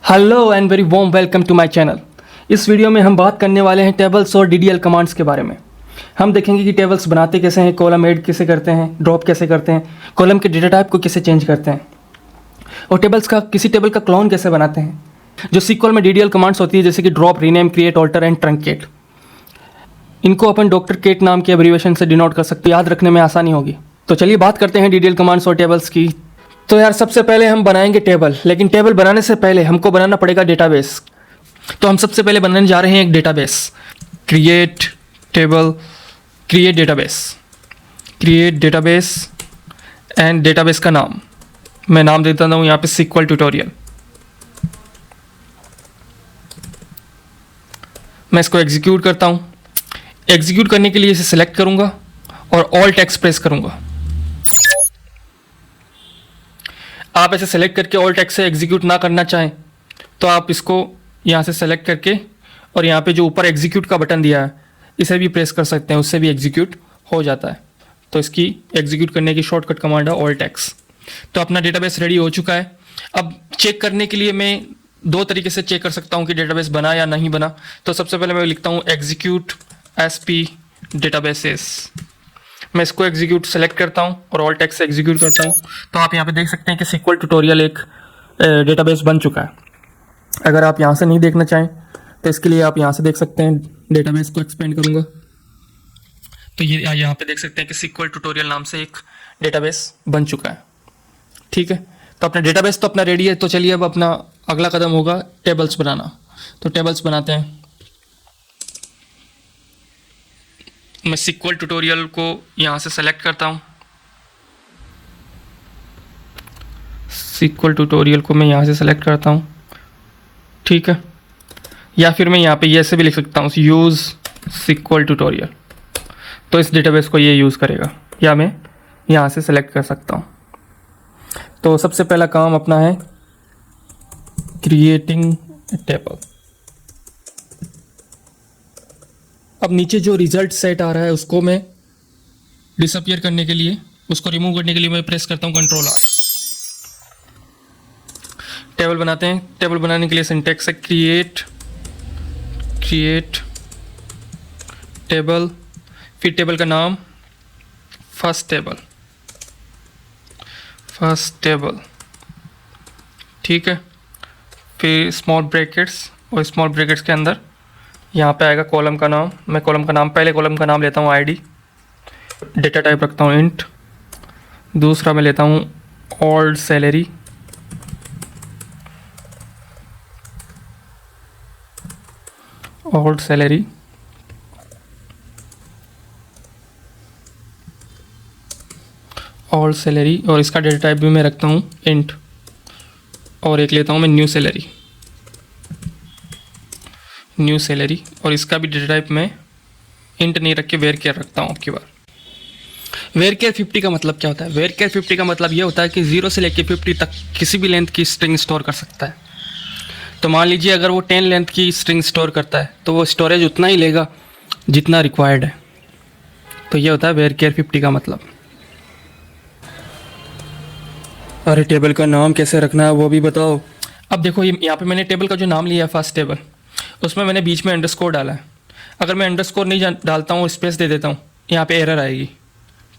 Hello and very warm welcome to my channel. इस video में हम बात करने वाले हैं टेबल्स और डीडीएल कमांड्स के बारे में। हम देखेंगे कि टेबल्स बनाते कैसे हैं, कॉलम ऐड कैसे करते हैं, ड्रॉप कैसे करते हैं, कॉलम के डेटा टाइप को कैसे चेंज करते हैं और टेबल्स का किसी टेबल का क्लोन कैसे बनाते हैं। जो सीक्वल में डीडीएल कमांड्स होती है जैसे कि drop, rename, create, alter and truncate, इनको अपन डॉक्टर केट नाम के एब्रीवेशन से डिनोट कर सकते हैं, याद रखने में आसानी होगी। तो चलिए बात करते हैं डीडीएल कमांड्स और टेबल्स की। तो यार सबसे पहले हम बनाएंगे टेबल, लेकिन टेबल बनाने से पहले हमको बनाना पड़ेगा डेटाबेस। तो हम सबसे पहले बनाने जा रहे हैं एक database. Create table, create database and database का नाम मैं नाम देता हूँ यहाँ पे सीक्वल ट्यूटोरियल। मैं इसको एग्जीक्यूट करता हूँ। एग्जीक्यूट करने के लिए इसे सेलेक्ट करूँगा और ऑल्ट एक्स प्रेस करूँगा। आप ऐसे सेलेक्ट करके ऑल्ट एक्स से एग्जीक्यूट ना करना चाहें तो आप इसको यहाँ से सेलेक्ट करके और यहाँ पे जो ऊपर एग्जीक्यूट का बटन दिया है इसे भी प्रेस कर सकते हैं, उससे भी एग्जीक्यूट हो जाता है। तो इसकी एग्जीक्यूट करने की शॉर्टकट कमांड है ऑल्ट एक्स। तो अपना डेटाबेस रेडी हो चुका है। अब चेक करने के लिए मैं दो तरीके से चेक कर सकता हूँ कि डेटाबेस बना या नहीं बना। तो सबसे पहले मैं लिखता हूँ एग्जीक्यूट एसपी डेटाबेसेस। मैं इसको एग्जीक्यूट सेलेक्ट करता हूँ और ऑल्ट एक्स से एग्जीक्यूट करता हूँ। तो आप यहाँ पे देख सकते हैं कि सीक्वल ट्यूटोरियल एक डेटाबेस बन चुका है। अगर आप यहाँ से नहीं देखना चाहें तो इसके लिए आप यहाँ से देख सकते हैं। डेटाबेस को एक्सपेंड करूँगा तो ये यहाँ पे देख सकते हैं कि सीक्वल ट्यूटोरियल नाम से एक डेटाबेस बन चुका है। ठीक है, तो अपना डेटाबेस तो अपना रेडी है। तो चलिए अब अपना अगला कदम होगा टेबल्स बनाना। तो टेबल्स बनाते हैं। मैं सीक्वल ट्यूटोरियल को यहाँ से सेलेक्ट करता हूँ। सीक्वल ट्यूटोरियल को मैं यहाँ से सेलेक्ट करता हूँ। ठीक है, या फिर मैं यहाँ पे ऐसे भी लिख सकता हूँ यूज़ सीक्वल ट्यूटोरियल। तो इस डेटाबेस को ये यूज़ करेगा, या मैं यहाँ से सेलेक्ट कर सकता हूँ। तो सबसे पहला काम अपना है क्रिएटिंग टेबल। अब नीचे जो रिजल्ट सेट आ रहा है उसको मैं डिसअपियर करने के लिए, उसको रिमूव करने के लिए मैं प्रेस करता हूँ कंट्रोल आर। टेबल बनाते हैं। टेबल बनाने के लिए सिंटेक्स है क्रिएट टेबल, फिर टेबल का नाम फर्स्ट टेबल। ठीक है, फिर स्मॉल ब्रैकेट्स और स्मॉल ब्रैकेट्स के अंदर यहाँ पे आएगा कॉलम का नाम। मैं कॉलम का नाम, पहले कॉलम का नाम लेता हूँ आईडी, डेटा टाइप रखता हूँ इंट। दूसरा मैं लेता हूँ ओल्ड सैलरी, और इसका डेटा टाइप भी मैं रखता हूँ इंट। और एक लेता हूँ मैं न्यू सैलरी और इसका भी डेटा टाइप मैं इंट नहीं रख के वेर केयर रखता हूँ। आपकी बार वेर केयर 50 का मतलब क्या होता है? वेर केयर 50 का मतलब ये होता है कि 0 से लेकर 50 तक किसी भी लेंथ की स्ट्रिंग स्टोर कर सकता है। तो मान लीजिए अगर वो 10 लेंथ की स्ट्रिंग स्टोर करता है तो वो स्टोरेज उतना ही लेगा जितना रिक्वायर्ड है। तो ये होता है वेर केयर 50 का मतलब। अरे टेबल का नाम कैसे रखना है वो भी बताओ। अब देखो यहाँ पे मैंने टेबल का जो नाम लिया है फर्स्ट टेबल, उसमें मैंने बीच में अंडरस्कोर डाला है। अगर मैं अंडरस्कोर नहीं डालता हूँ, स्पेस दे देता हूँ, यहाँ पे एरर आएगी।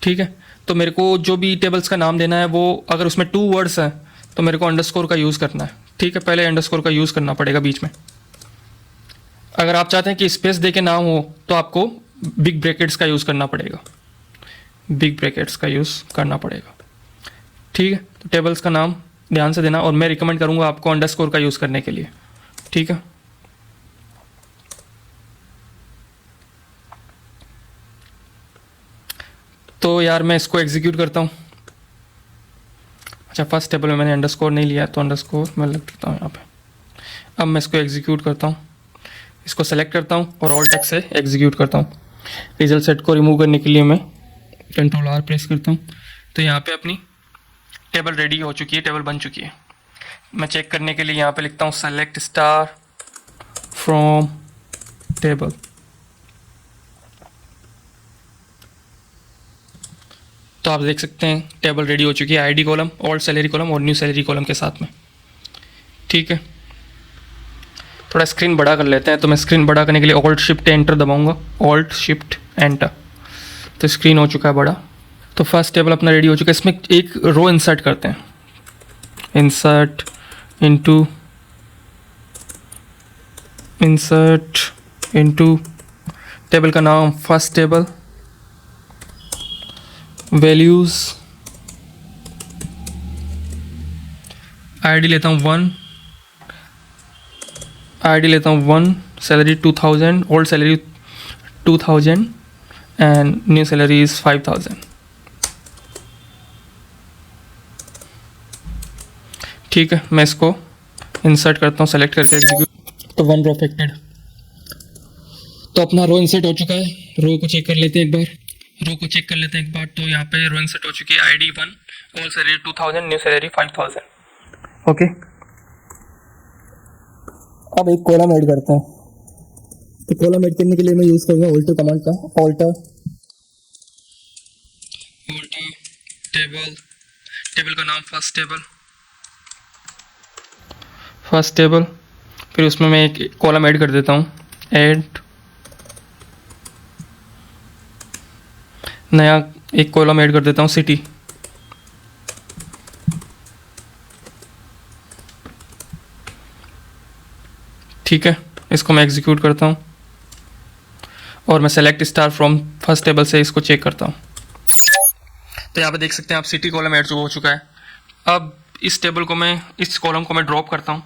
ठीक है, तो मेरे को जो भी टेबल्स का नाम देना है वो अगर उसमें 2 वर्ड्स हैं तो मेरे को अंडरस्कोर का यूज़ करना है। ठीक है, पहले अंडरस्कोर का यूज़ करना पड़ेगा बीच में। अगर आप चाहते हैं कि स्पेस दे के नाम हो तो आपको बिग ब्रैकेट्स का यूज़ करना पड़ेगा। ठीक है, तो टेबल्स का नाम ध्यान से देना और मैं रिकमेंड करूँगा आपको अंडरस्कोर का यूज़ करने के लिए। ठीक है, तो यार मैं इसको एग्जीक्यूट करता हूँ। अच्छा, फर्स्ट टेबल में मैंने अंडरस्कोर नहीं लिया तो अंडरस्कोर मैं लिख देता हूँ यहाँ पे। अब मैं इसको एग्जीक्यूट करता हूँ। इसको सेलेक्ट करता हूँ और ऑल्ट एक्स से एग्जीक्यूट करता हूँ। रिजल्ट सेट को रिमूव करने के लिए मैं कंट्रोल आर प्रेस करता हूँ। तो यहाँ पे अपनी टेबल रेडी हो चुकी है, टेबल बन चुकी है। मैं चेक करने के लिए यहाँ पे लिखता हूँ सेलेक्ट स्टार फ्रॉम टेबल। तो आप देख सकते हैं टेबल रेडी हो चुकी है ID column, old salary column और न्यू सैलरी कॉलम के साथ में। ठीक है, थोड़ा स्क्रीन बड़ा कर लेते हैं, तो मैं स्क्रीन बड़ा करने के लिए ऑल्ट शिफ्ट एंटर दबाऊंगा, ऑल्ट शिफ्ट एंटर। तो स्क्रीन हो चुका है बड़ा। तो फर्स्ट टेबल अपना रेडी हो चुका है। इसमें एक रो इंसर्ट करते हैं, इंसर्ट इनटू टेबल का नाम फर्स्ट टेबल, वैल्यूज़ आईडी लेता हूँ 1, आईडी लेता हूँ 1, salary 2000, old salary 2000 and new salary is 5000। ठीक है, मैं इसको इंसर्ट करता हूँ, सेलेक्ट करके एग्जीक्यूट। तो 1 रो अफेक्टेड। तो अपना रो इंसर्ट हो चुका है। रो को चेक कर लेते हैं एक बार, तो यहाँ पे रो इंसर्ट हो चुकी है, ID 1, old salary 2000, new salary 5000। Okay, अब एक कॉलम ऐड करते हैं। तो कॉलम ऐड करने के लिए मैं यूज़ करूँगा ऑल्टर कमांड का, ऑल्टर टेबल का नाम फर्स्ट टेबल, फिर उसमें मैं एक कॉलम ऐड कर देता हूँ, ऐड नया एक कॉलम ऐड कर देता हूँ, सिटी। ठीक है, इसको मैं एग्जीक्यूट करता हूँ और मैं select star from first table से इसको चेक करता हूँ। तो यहाँ पे देख सकते हैं आप, सिटी कॉलम ऐड हो चुका है। अब इस कॉलम को मैं ड्रॉप करता हूँ।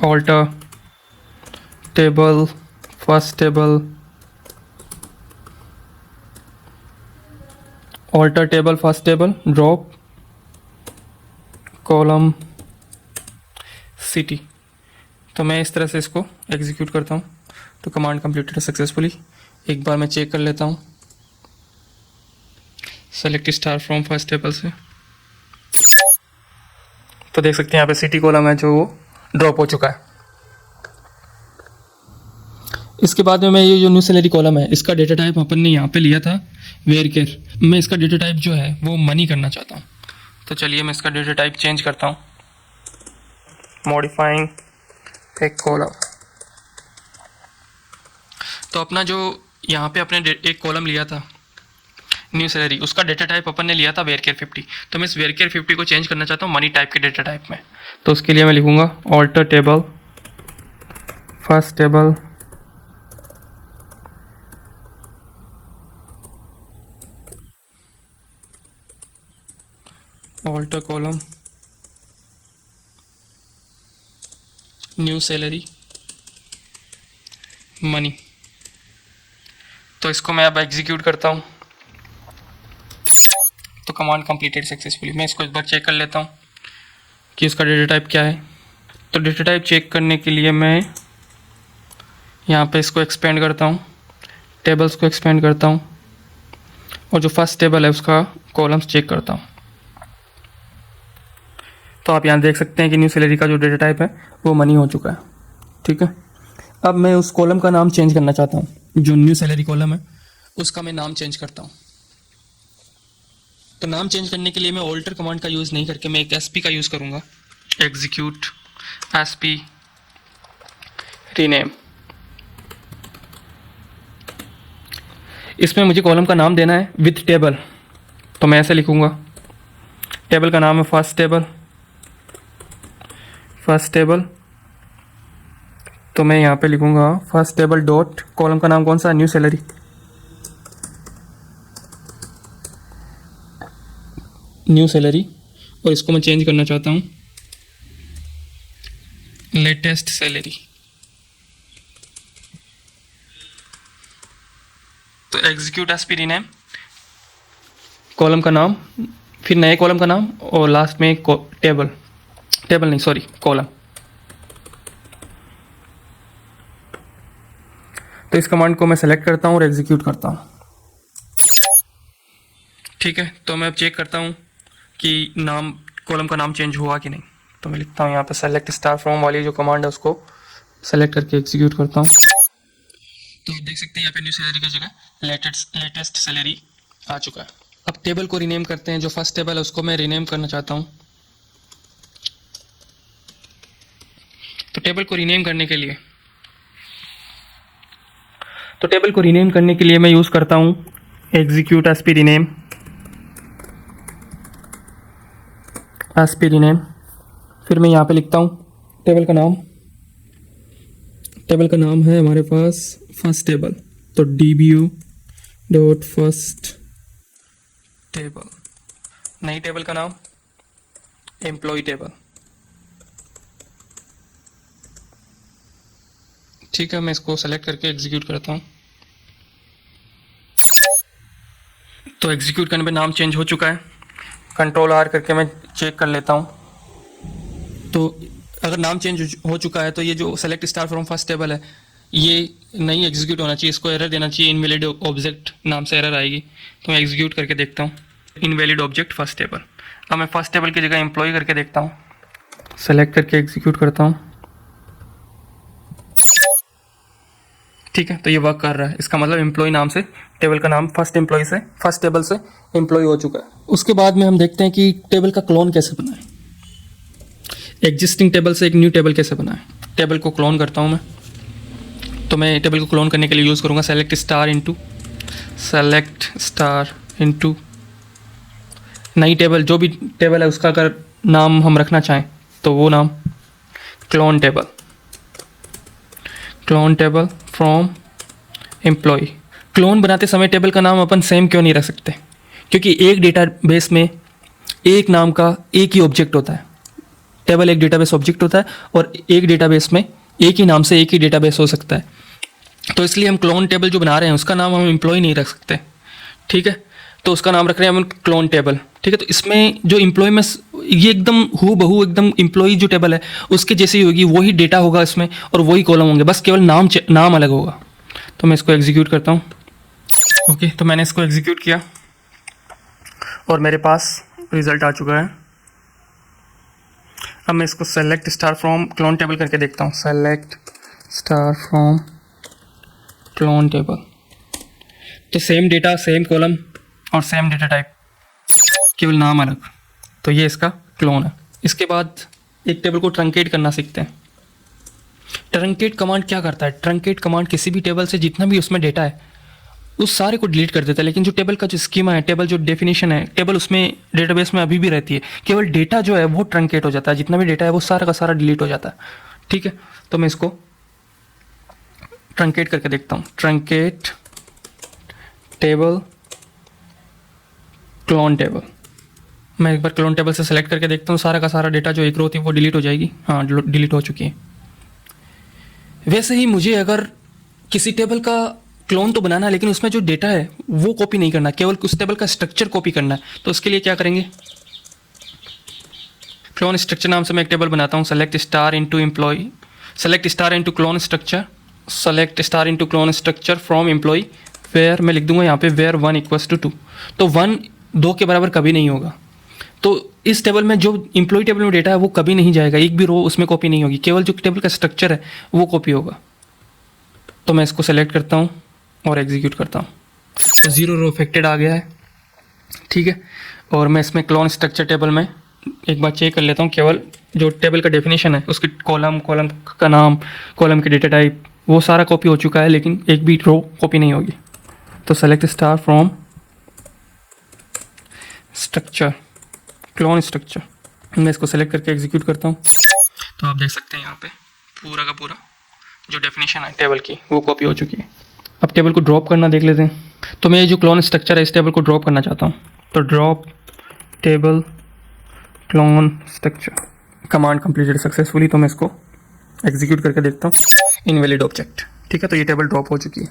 Alter table first table, alter table first table, drop column city. तो मैं इस तरह से इसको एग्जीक्यूट करता हूँ। तो कमांड कंप्लीटेड सक्सेसफुली। एक बार मैं चेक कर लेता हूँ, select star from first table से। तो देख सकते हैं यहाँ पे सिटी कॉलम है जो वो ड्रॉप हो चुका है। इसके बाद में मैं ये जो न्यू सैलरी कॉलम है, इसका डेटा टाइप अपन ने यहाँ पे लिया था वेरकेर। मैं इसका डेटा टाइप जो है वो मनी करना चाहता हूँ। तो चलिए मैं इसका डेटा टाइप चेंज करता हूँ, मॉडिफाइंग एक कॉलम। तो अपना जो यहाँ पे अपने एक कॉलम लिया था न्यू सैलरी, उसका डेटा टाइप अपन ने लिया था वेरकेर 50। तो मैं इस वेरकेर 50 को चेंज करना चाहता हूँ मनी टाइप के डेटा टाइप में। तो उसके लिए मैं लिखूँगा alter table first table, alter column new salary money. तो इसको मैं अब एग्जीक्यूट करता हूँ। तो कमांड कंप्लीटेड सक्सेसफुली। मैं इसको एक बार चेक कर लेता हूँ कि इसका डेटा टाइप क्या है। तो डेटा टाइप चेक करने के लिए मैं यहाँ पे इसको एक्सपेंड करता हूँ, टेबल्स को एक्सपेंड करता हूँ और जो फर्स्ट टेबल है उसका कॉलम्स चेक करता हूँ। तो आप यहाँ देख सकते हैं कि न्यू सैलरी का जो डेटा टाइप है वो मनी हो चुका है। ठीक है, अब मैं उस कॉलम का नाम चेंज करना चाहता हूँ, जो न्यू सैलरी कॉलम है उसका मैं नाम चेंज करता हूँ। तो नाम चेंज करने के लिए मैं ऑल्टर कमांड का यूज़ नहीं करके मैं एक एसपी का यूज़ करूँगा, एग्जीक्यूट एसपी रीनेम। इसमें मुझे कॉलम का नाम देना है विथ टेबल। तो मैं ऐसे लिखूँगा, टेबल का नाम है फर्स्ट टेबल। तो मैं यहाँ पे लिखूँगा फर्स्ट टेबल डॉट, कॉलम का नाम कौन सा, न्यू सैलरी। और इसको मैं चेंज करना चाहता हूँ लेटेस्ट सैलरी। तो एग्जीक्यूट एसपी रीनेम, कॉलम का नाम, फिर नए कॉलम का नाम और लास्ट में कॉलम। तो इस कमांड को मैं सेलेक्ट करता हूँ और एग्जीक्यूट करता हूँ। ठीक है, तो मैं अब चेक करता हूँ कि कॉलम का नाम चेंज हुआ कि नहीं। तो मैं लिखता हूँ यहाँ पे सेलेक्ट स्टार फ्रॉम वाली जो कमांड है उसको सेलेक्ट करके एग्जीक्यूट करता हूँ। तो देख सकते हैं यहाँ पे न्यू सैलरी की जगह लेटेस्ट सैलरी आ चुका है। अब टेबल को रीनेम करते हैं। जो फर्स्ट टेबल है उसको मैं रीनेम करना चाहता हूँ। तो टेबल को रीनेम करने के लिए मैं यूज़ करता हूँ एग्जीक्यूट एस पी रीनेम। फिर मैं यहाँ पे लिखता हूँ टेबल का नाम है हमारे पास फर्स्ट टेबल, तो dbu डॉट फर्स्ट टेबल। नई टेबल का नाम एम्प्लॉय टेबल। ठीक है, मैं इसको सेलेक्ट करके एग्जीक्यूट करता हूँ। तो एग्जीक्यूट करने पे नाम चेंज हो चुका है। कंट्रोल आर करके मैं चेक कर लेता हूँ। तो अगर नाम चेंज हो चुका है तो ये जो select star from first table है ये नहीं एग्जीक्यूट होना चाहिए, इसको एरर देना चाहिए, इनवैलिड ऑब्जेक्ट नाम से एरर आएगी। तो मैं एग्जीक्यूट करके देखता हूँ, इनवैलिड ऑब्जेक्ट फर्स्ट टेबल। अब मैं फर्स्ट टेबल की जगह एम्प्लॉय करके देखता हूँ, सेलेक्ट करके एग्जीक्यूट करता हूँ। ठीक है, तो ये वर्क कर रहा है। इसका मतलब एम्प्लॉय नाम से टेबल का नाम फर्स्ट टेबल से एम्प्लॉय हो चुका है। उसके बाद में हम देखते हैं कि टेबल का क्लोन कैसे बनाएं, एग्जिस्टिंग टेबल से एक न्यू टेबल कैसे बनाएं। टेबल को क्लोन करता हूँ मैं। तो मैं टेबल को क्लोन करने के लिए यूज़ करूँगा सेलेक्ट स्टार इनटू नई टेबल। जो भी टेबल है उसका अगर नाम हम रखना चाहें तो वो नाम clone table from employ. Clone बनाते समय टेबल का नाम अपन सेम क्यों नहीं रख सकते? क्योंकि एक डेटाबेस में एक नाम का एक ही ऑब्जेक्ट होता है। टेबल एक डेटाबेस ऑब्जेक्ट होता है और एक डेटाबेस में एक ही नाम से एक ही डेटाबेस हो सकता है। तो इसलिए हम क्लोन टेबल जो बना रहे हैं उसका नाम हम एम्प्लॉय नहीं रख सकते। ठीक है, तो उसका नाम रख रहे हैं हम क्लोन टेबल। ठीक है, तो इसमें जो एम्प्लॉय में ये एकदम हूबहू एकदम एम्प्लॉय जो टेबल है उसके जैसी होगी, वही डेटा होगा इसमें और वही कॉलम होंगे, बस केवल नाम अलग होगा। तो मैं इसको एग्जीक्यूट करता हूँ। ओके, तो मैंने इसको एग्जीक्यूट किया और मेरे पास रिजल्ट आ चुका है। अब मैं इसको select star from clone table करके देखता हूँ। Select star from clone table, तो सेम डेटा, सेम कॉलम और सेम डेटा टाइप, केवल नाम अलग। तो ये इसका क्लोन है। इसके बाद एक टेबल को ट्रंकेट करना सीखते हैं। ट्रंकेट कमांड क्या करता है? ट्रंकेट कमांड किसी भी टेबल से जितना भी उसमें डेटा है उस सारे को डिलीट कर देता है, लेकिन जो टेबल का जो स्कीमा है, टेबल जो डेफिनेशन है, टेबल उसमें डेटाबेस में अभी भी रहती है। केवल डेटा जो है वो ट्रंकेट हो जाता है, जितना भी डेटा है वो सारा का सारा डिलीट हो जाता है। ठीक है, तो मैं इसको ट्रंकेट करके देखता हूँ। Truncate table clone table. मैं एक बार क्लोन टेबल से सेलेक्ट करके देखता हूँ, सारा का सारा डेटा जो एक रो थी वो डिलीट हो जाएगी। हाँ, डिलीट हो चुकी है। वैसे ही मुझे अगर किसी टेबल का क्लोन तो बनाना है लेकिन उसमें जो डेटा है वो कॉपी नहीं करना, केवल उस टेबल का स्ट्रक्चर कॉपी करना है। तो उसके लिए क्या करेंगे? क्लोन स्ट्रक्चर नाम से मैं एक टेबल बनाता हूँ। Select star into employ, select star into clone structure, select star into clone structure from employ, where मैं लिख दूंगा यहाँ पे वेयर 1 = 2। तो 1 2 के बराबर कभी नहीं होगा। तो इस टेबल में जो एम्प्लॉय टेबल में डेटा है वो कभी नहीं जाएगा, एक भी रो उसमें कॉपी नहीं होगी, केवल जो टेबल का स्ट्रक्चर है वो कॉपी होगा। तो मैं इसको सेलेक्ट करता हूँ और एग्जीक्यूट करता हूँ। तो 0 रो अफेक्टेड आ गया है। ठीक है, और मैं इसमें क्लोन स्ट्रक्चर टेबल में एक बार चेक कर लेता हूँ। केवल जो टेबल का डेफिनेशन है, उसकी कॉलम का नाम, कॉलम के डेटा टाइप, वो सारा कॉपी हो चुका है, लेकिन एक भी रो कॉपी नहीं होगी। तो select star from structure, clone structure, मैं इसको सेलेक्ट करके एग्जीक्यूट करता हूँ। तो आप देख सकते हैं यहाँ पे पूरा का पूरा जो डेफिनेशन है टेबल की वो कॉपी हो चुकी है। अब टेबल को ड्रॉप करना देख लेते हैं। तो मैं ये जो क्लोन स्ट्रक्चर है इस टेबल को ड्रॉप करना चाहता हूँ। तो drop table clone structure command completed successfully. तो मैं इसको एग्जीक्यूट करके देखता हूँ। Invalid object. ठीक है, तो ये टेबल ड्रॉप हो चुकी है।